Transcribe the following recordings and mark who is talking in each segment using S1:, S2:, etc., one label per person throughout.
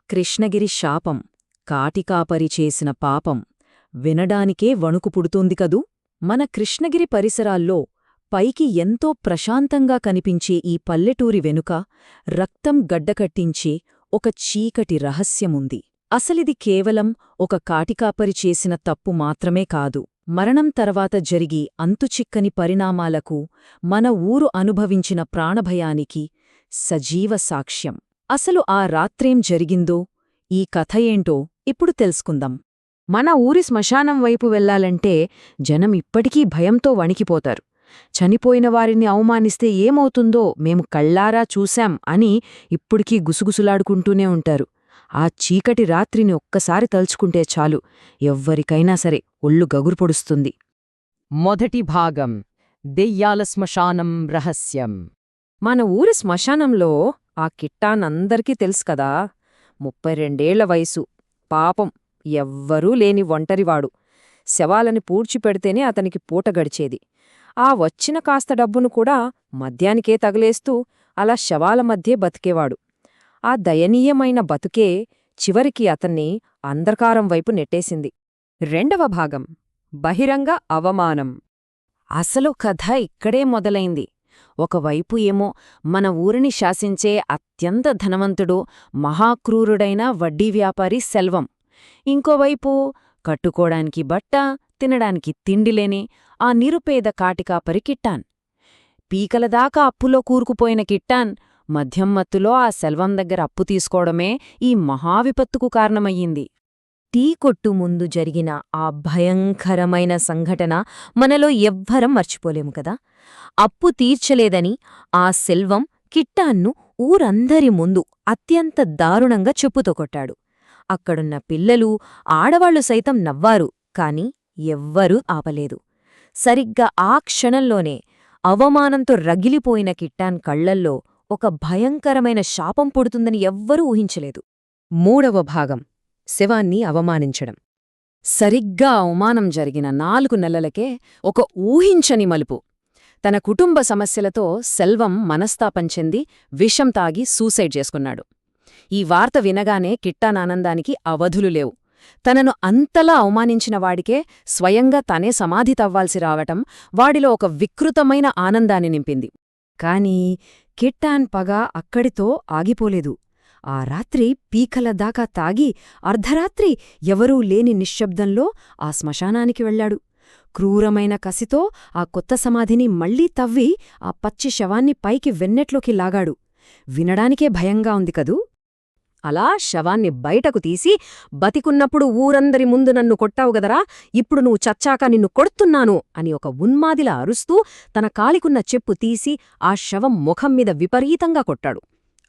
S1: కృష్ణగిరి శాపం, కాటికాపరి చేసిన పాపం వినడానికే వణుకు పుడుతోంది కదూ. మన కృష్ణగిరి పరిసరాల్లో పైకి ఎంతో ప్రశాంతంగా కనిపించే ఈ పల్లెటూరి వెనుక రక్తం గడ్డకట్టించే ఒక చీకటి రహస్యముంది. అసలిది కేవలం ఒక కాటికాపరి చేసిన తప్పు మాత్రమే కాదు, మరణం తర్వాత జరిగి అంతుచిక్కని పరిణామాలకు మన ఊరు అనుభవించిన ప్రాణభయానికి సజీవ సాక్ష్యం. అసలు ఆ రాత్రేం జరిగిందో, ఈ కథ ఏంటో ఇప్పుడు తెలుసుకుందాం. మన ఊరి శ్మశానం వైపు వెళ్లాలంటే జనం ఇప్పటికీ భయంతో వణికిపోతారు. చనిపోయిన వారిని అవమానిస్తే ఏమవుతుందో మేము కళ్ళారా చూశాం అని ఇప్పటికీ గుసగుసలాడుకుంటూనే ఉంటారు. ఆ చీకటి రాత్రిని ఒక్కసారి తలుచుకుంటే చాలు, ఎవ్వరికైనా సరే ఒళ్ళు గగురుపొడుస్తుంది.
S2: మొదటి భాగం, దెయ్యాల శ్మశానం రహస్యం.
S1: మన ఊరి శ్మశానంలో ఆ కిట్టానందరికీ తెలుసు కదా. 32 వయసు, పాపం, ఎవ్వరూ లేని ఒంటరివాడు. శవాలని పూడ్చిపెడితేనే అతనికి పూట గడిచేది. ఆ వచ్చిన కాస్త డబ్బును కూడా మద్యానికే తగిలేస్తూ అలా శవాల మధ్యే బతికేవాడు. ఆ దయనీయమైన బతుకే చివరికి అతన్ని అంధకారం వైపు నెట్టేసింది.
S2: రెండవ భాగం, బహిరంగ అవమానం.
S1: అసలు కథ ఇక్కడే మొదలైంది. ఒకవైపు ఏమో మన ఊరిని శాసించే అత్యంత ధనవంతుడు, మహాక్రూరుడైన వడ్డీ వ్యాపారి సెల్వం. ఇంకోవైపు కట్టుకోడానికి బట్ట, తినడానికి తిండిలేని ఆ నిరుపేద కాటికాపరి కిట్టాన్. పీకలదాకా అప్పులో కూరుకుపోయిన కిట్టాన్ మద్యం మత్తులో ఆ సెల్వం దగ్గర అప్పు తీసుకోవడమే ఈ మహావిపత్తుకు కారణమయ్యింది. టీ కొట్టు ముందు జరిగిన ఆ భయంకరమైన సంఘటన మనలో ఎవ్వరం మర్చిపోలేము కదా. అప్పు తీర్చలేదని ఆ సెల్వం కిట్టాన్ను ఊరందరి ముందు అత్యంత దారుణంగా చెప్పుతో కొట్టాడు. అక్కడున్న పిల్లలు, ఆడవాళ్లు సైతం నవ్వారు, కాని ఎవ్వరూ ఆపలేదు. సరిగ్గా ఆ క్షణంలోనే అవమానంతో రగిలిపోయిన కిట్టాన్ కళ్లల్లో ఒక భయంకరమైన శాపం పుడుతుందని ఎవ్వరూ ఊహించలేదు.
S2: మూడవ భాగం, శవాన్ని అవమానించడం.
S1: సరిగ్గా అవమానం జరిగిన 4 నెలలకే ఒక ఊహించని మలుపు. తన కుటుంబ సమస్యలతో సెల్వం మనస్తాపం చెంది విషం తాగి సూసైడ్ చేసుకున్నాడు. ఈ వార్త వినగానే కిట్టాన్ ఆనందానికి అవధులు లేవు. తనను అంతలా అవమానించిన వాడికే స్వయంగా తనే సమాధి తవ్వాల్సి రావటం వాడిలో ఒక వికృతమైన ఆనందాన్ని నింపింది. కాని కిట్టాన్ పగ అక్కడితో ఆగిపోలేదు. ఆ రాత్రి పీకల దాకా తాగి అర్ధరాత్రి ఎవరూ లేని నిశ్శబ్దంలో ఆ శ్మశానానికి వెళ్లాడు. క్రూరమైన కసితో ఆ కొత్త సమాధిని మళ్లీ తవ్వి ఆ పచ్చి శవాన్ని పైకి వెన్నెట్లోకి లాగాడు. వినడానికే భయంగా ఉంది కదూ. అలా శవాన్ని బయటకు తీసి, బతికున్నప్పుడు ఊరందరి ముందు నన్ను కొట్టావు గదరా, ఇప్పుడు నువ్వు చచ్చాక నిన్ను కొడుతున్నాను అని ఒక ఉన్మాదిలా అరుస్తూ తన కాలికున్న చెప్పు తీసి ఆ శవం ముఖం మీద విపరీతంగా కొట్టాడు.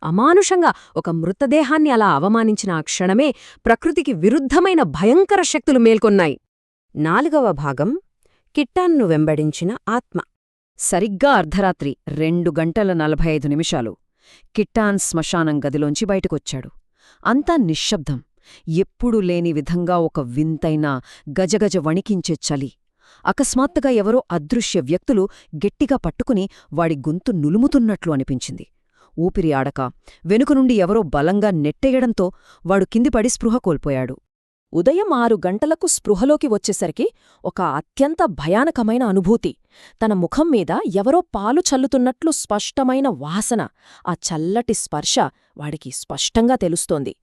S1: అమానుషంగా ఒక మృతదేహాన్ని అలా అవమానించిన ఆ క్షణమే ప్రకృతికి విరుద్ధమైన భయంకర శక్తులు మేల్కొన్నాయి. 4వ భాగం, కిట్టాన్ను వెంబడించిన ఆత్మ. సరిగ్గా అర్ధరాత్రి 2:45 కిట్టాన్ శ్మశానం గదిలోంచి బయటకొచ్చాడు. అంతా నిశ్శబ్దం. ఎప్పుడూ లేని విధంగా ఒక వింతైన గజగజ వణికించే చలి. అకస్మాత్తుగా ఎవరో అదృశ్య వ్యక్తులు గట్టిగా పట్టుకుని వాడి గొంతు నులుముతున్నట్లు అనిపించింది. ఊపిరి ఆడక వెనుక నుండి ఎవరో బలంగా నెట్టేయడంతో వాడు కిందిపడి స్పృహ కోల్పోయాడు. ఉదయం 6 గంటలకు స్పృహలోకి వచ్చేసరికి ఒక అత్యంత భయానకమైన అనుభూతి. తన ముఖం మీద ఎవరో పాలు చల్లుతున్నట్లు స్పష్టమైన వాసన, ఆ చల్లటి స్పర్శ వాడికి స్పష్టంగా తెలుస్తోంది.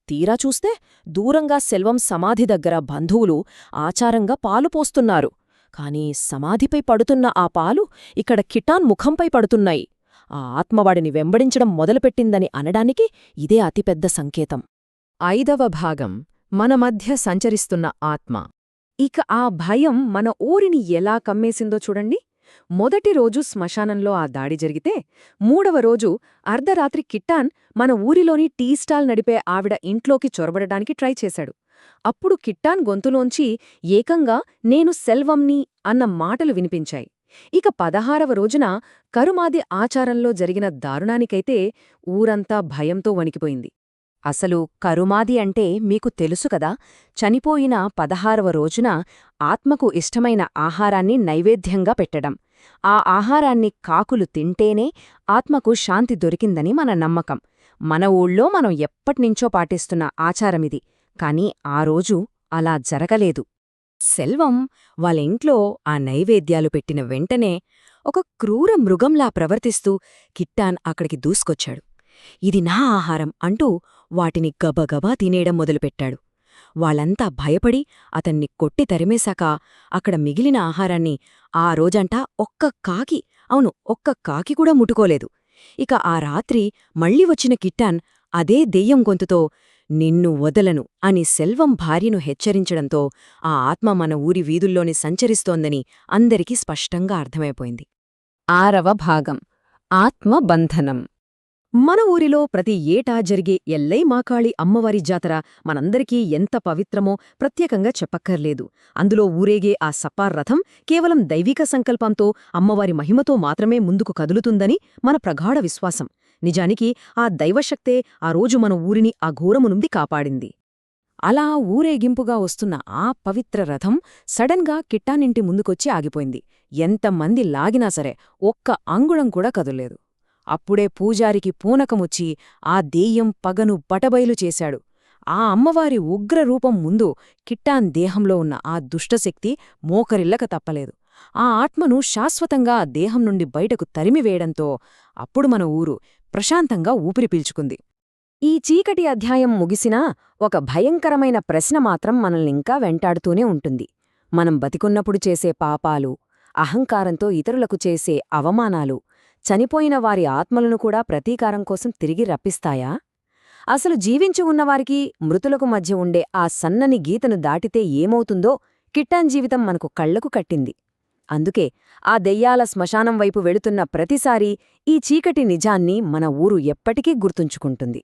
S1: తీరా చూస్తే దూరంగా సెల్వం సమాధి దగ్గర బంధువులు ఆచారంగా పాలు పోస్తున్నారు. కాని సమాధిపై పడుతున్న ఆ పాలు ఇక్కడ కిటాన్ ముఖంపై పడుతున్నాయి. ఆ ఆత్మవాడిని వెంబడించడం మొదలుపెట్టిందని అనడానికి ఇదే అతిపెద్ద సంకేతం. 5వ భాగం, మన మధ్య సంచరిస్తున్న ఆత్మ. ఇక ఆ భయం మన ఊరిని ఎలా కమ్మేసిందో చూడండి. మొదటి రోజు శ్మశానంలో ఆ దాడి జరిగితే, 3వ రోజు అర్ధరాత్రి కిట్టాన్ మన ఊరిలోని టీ స్టాల్ నడిపే ఆవిడ ఇంట్లోకి చొరబడడానికి ట్రై చేశాడు. అప్పుడు కిట్టాన్ గొంతులోంచి ఏకంగా నేను సెల్వంని అన్న మాటలు వినిపించాయి. ఇక 16వ రోజున కరుమాది ఆచారంలో జరిగిన దారుణానికైతే ఊరంతా భయంతో వణికిపోయింది. అసలు కరుమాది అంటే మీకు తెలుసు కదా. చనిపోయిన 16వ రోజున ఆత్మకు ఇష్టమైన ఆహారాన్ని నైవేద్యంగా పెట్టడం. ఆ ఆహారాన్ని కాకులు తింటేనే ఆత్మకు శాంతి దొరికిందని మన నమ్మకం. మన ఊళ్ళో మనం ఎప్పటినుంచో పాటిస్తున్న ఆచారమిది, కాని ఆ రోజు అలా జరగలేదు. సెల్వం వాళ్ళ ఇంట్లో ఆ నైవేద్యాలు పెట్టిన వెంటనే ఒక క్రూర మృగంలా ప్రవర్తిస్తూ కిట్టాన్ అక్కడికి దూసుకొచ్చాడు. ఇది నా ఆహారం అంటూ వాటిని గబగబా తినేయడం మొదలుపెట్టాడు. వాళ్ళంతా భయపడి అతన్ని కొట్టి తరిమేశాక అక్కడ మిగిలిన ఆహారాన్ని ఆ రోజంటా ఒక్క కాకి కూడా ముట్టుకోలేదు. ఇక ఆ రాత్రి మళ్ళీ వచ్చిన కిట్టాన్ అదే దెయ్యం గొంతుతో నిన్ను వదలను అని సెల్వం భార్యను హెచ్చరించడంతో ఆ ఆత్మ మన ఊరి వీధుల్లోని సంచరిస్తోందని అందరికీ స్పష్టంగా అర్థమైపోయింది. 6వ భాగం ఆత్మబంధనం. మన ఊరిలో ప్రతి ఏటా జరిగే ఎల్లై మాకాళి అమ్మవారి జాతర మనందరికీ ఎంత పవిత్రమో ప్రత్యేకంగా చెప్పక్కర్లేదు. అందులో ఊరేగే ఆ సపార్ రథం కేవలం దైవిక సంకల్పంతో అమ్మవారి మహిమతో మాత్రమే ముందుకు కదులుతుందని మన ప్రగాఢ విశ్వాసం. నిజానికి ఆ దైవశక్తే ఆ రోజు మన ఊరిని ఆ ఘోరము నుండి కాపాడింది. అలా ఊరేగింపుగా వస్తున్న ఆ పవిత్ర రథం సడన్గా కిట్టానింటి ముందుకొచ్చి ఆగిపోయింది. ఎంతమంది లాగినా సరే ఒక్క అంగుళం కూడా కదుల్లేదు. అప్పుడే పూజారికి పూనకముచ్చి ఆ దెయ్యం పగను బటబయలు చేశాడు. ఆ అమ్మవారి ఉగ్రరూపం ముందు కిట్టాన్ దేహంలో ఉన్న ఆ దుష్టశక్తి మోకరిల్లక తప్పలేదు. ఆ ఆత్మను శాశ్వతంగా ఆ దేహం నుండి బయటకు తరిమివేయడంతో అప్పుడు మన ఊరు ప్రశాంతంగా ఊపిరి పీల్చుకుంది. ఈ చీకటి అధ్యాయం ముగిసినా ఒక భయంకరమైన ప్రశ్న మాత్రం మనల్నింకా వెంటాడుతూనే ఉంటుంది. మనం బతికున్నప్పుడు చేసే పాపాలు, అహంకారంతో ఇతరులకు చేసే అవమానాలు చనిపోయిన వారి ఆత్మలను కూడా ప్రతీకారం కోసం తిరిగి రప్పిస్తాయా? అసలు జీవించి ఉన్నవారికి మృతులకు మధ్య ఉండే ఆ సన్నని గీతను దాటితే ఏమవుతుందో కిట్టాన్ జీవితం మనకు కళ్లకు కట్టింది. అందుకే ఆ దెయ్యాల శ్మశానం వైపు వెళుతున్న ప్రతిసారీ ఈ చీకటి నిజాన్ని మన ఊరు ఎప్పటికీ గుర్తుంచుకుంటుంది.